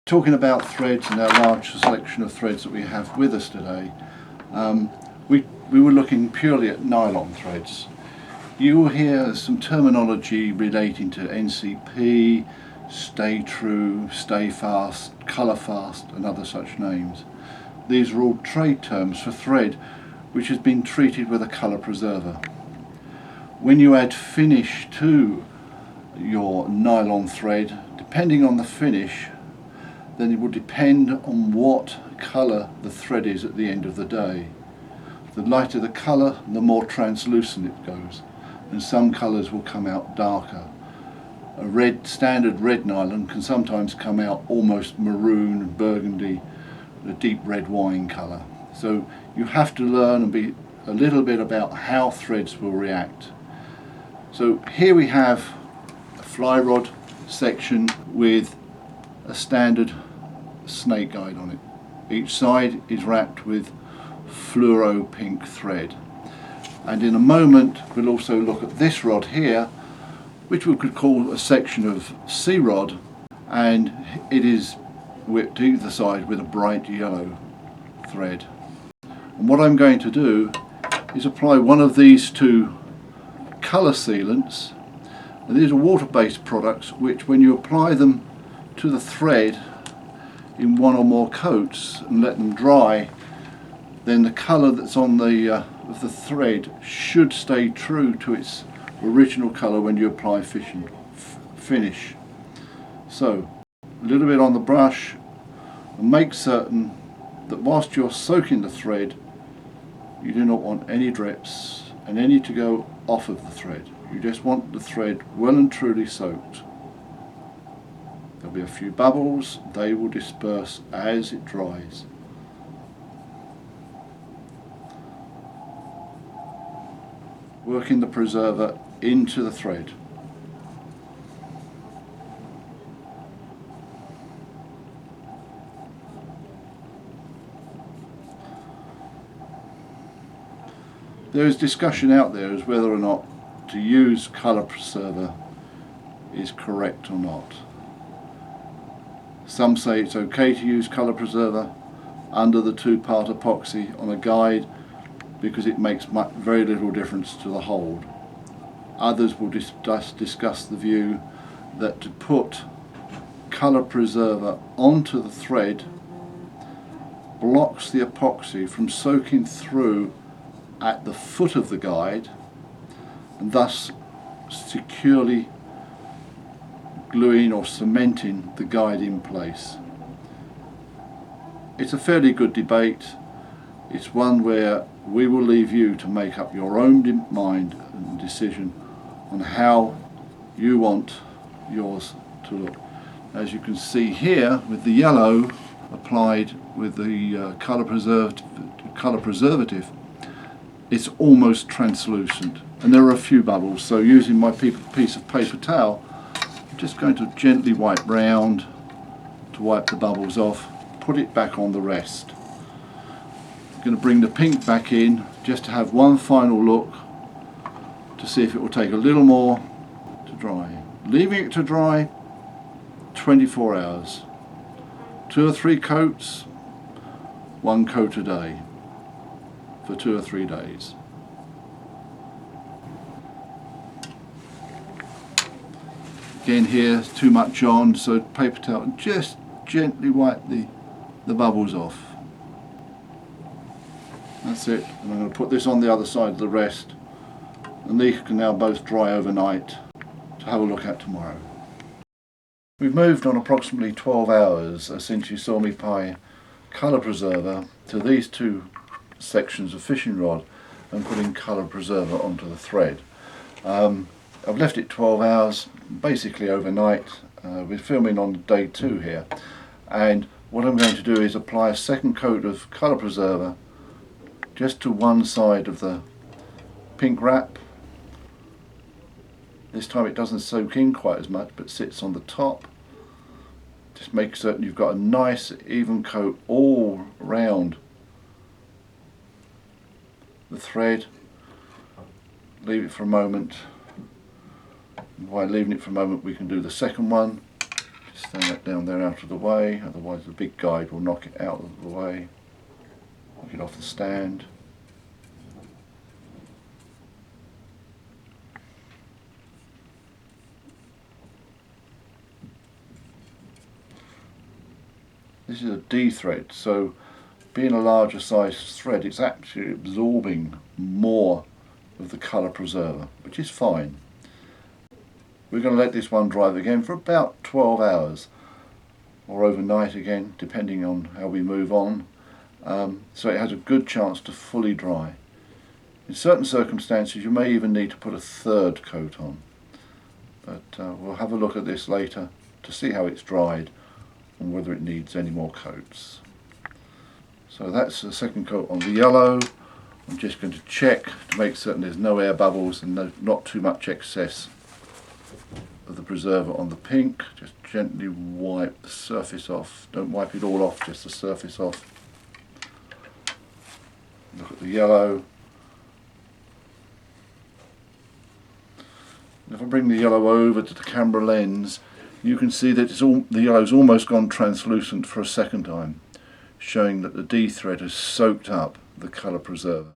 Talking about threads and our large selection of threads that we have with us today, we were looking purely at nylon threads. You will hear some terminology relating to NCP, stay true, stay fast, colour fast and other such names. These are all trade terms for thread which has been treated with a colour preserver. When you add finish to your nylon thread, depending on the finish, then it will depend on what colour the thread is at the end of the day. The lighter the colour, the more translucent it goes, and some colours will come out darker. A standard red nylon can sometimes come out almost maroon, burgundy, a deep red wine colour. So you have to learn and be a little bit about how threads will react. So here we have a fly rod section with a standard snake guide on it. Each side is wrapped with fluoro pink thread, and in a moment we'll also look at this rod here, which we could call a section of sea rod, and it is whipped either side with a bright yellow thread. And what I'm going to do is apply one of these two colour sealants. And these are water-based products which, when you apply them to the thread in one or more coats and let them dry, then the colour that's on the of the thread should stay true to its original colour when you apply finish. So a little bit on the brush, and make certain that whilst you're soaking the thread, you do not want any drips and any to go off of the thread. You just want the thread well and truly soaked. There'll be a few bubbles, they will disperse as it dries. Working the preserver into the thread. There is discussion out there as whether or not to use colour preserver is correct or not. Some say it's okay to use colour preserver under the two-part epoxy on a guide because it makes very little difference to the hold. Others will discuss the view that to put colour preserver onto the thread blocks the epoxy from soaking through at the foot of the guide and thus securely gluing or cementing the guide in place. It's a fairly good debate. It's one where we will leave you to make up your own mind and decision on how you want yours to look. As you can see here, with the yellow applied with the colour preservative, it's almost translucent, and there are a few bubbles. So using my piece of paper towel, I'm just going to gently wipe round to wipe the bubbles off, put it back on the rest. I'm going to bring the pink back in just to have one final look to see if it will take a little more to dry. Leaving it to dry 24 hours. 2 or 3 coats, 1 coat a day for 2 or 3 days. Again here, too much on, so paper towel, just gently wipe the bubbles off. That's it, and I'm going to put this on the other side of the rest, and these can now both dry overnight to have a look at tomorrow. We've moved on approximately 12 hours since you saw me apply colour preserver to these two sections of fishing rod and putting colour preserver onto the thread. I've left it 12 hours, basically overnight. We're filming on day 2 here, and what I'm going to do is apply a second coat of colour preserver just to one side of the pink wrap. This time it doesn't soak in quite as much but sits on the top. Just make certain you've got a nice even coat all round the thread. Leave it for a moment. While leaving it for a moment, we can do the second one. Stand that down there out of the way, otherwise the big guide will knock it out of the way, knock it off the stand. This is a D thread, so being a larger size thread, it's actually absorbing more of the colour preserver, which is fine. We're going to let this one dry again for about 12 hours, or overnight again, depending on how we move on, so it has a good chance to fully dry. In certain circumstances you may even need to put a third coat on, but we'll have a look at this later to see how it's dried and whether it needs any more coats. So that's the second coat on the yellow. I'm just going to check to make certain there's no air bubbles and not too much excess of the preserver on the pink. Just gently wipe the surface off. Don't wipe it all off, just the surface off. Look at the yellow. And if I bring the yellow over to the camera lens, you can see that the yellow's almost gone translucent for a second time, showing that the D thread has soaked up the colour preserver.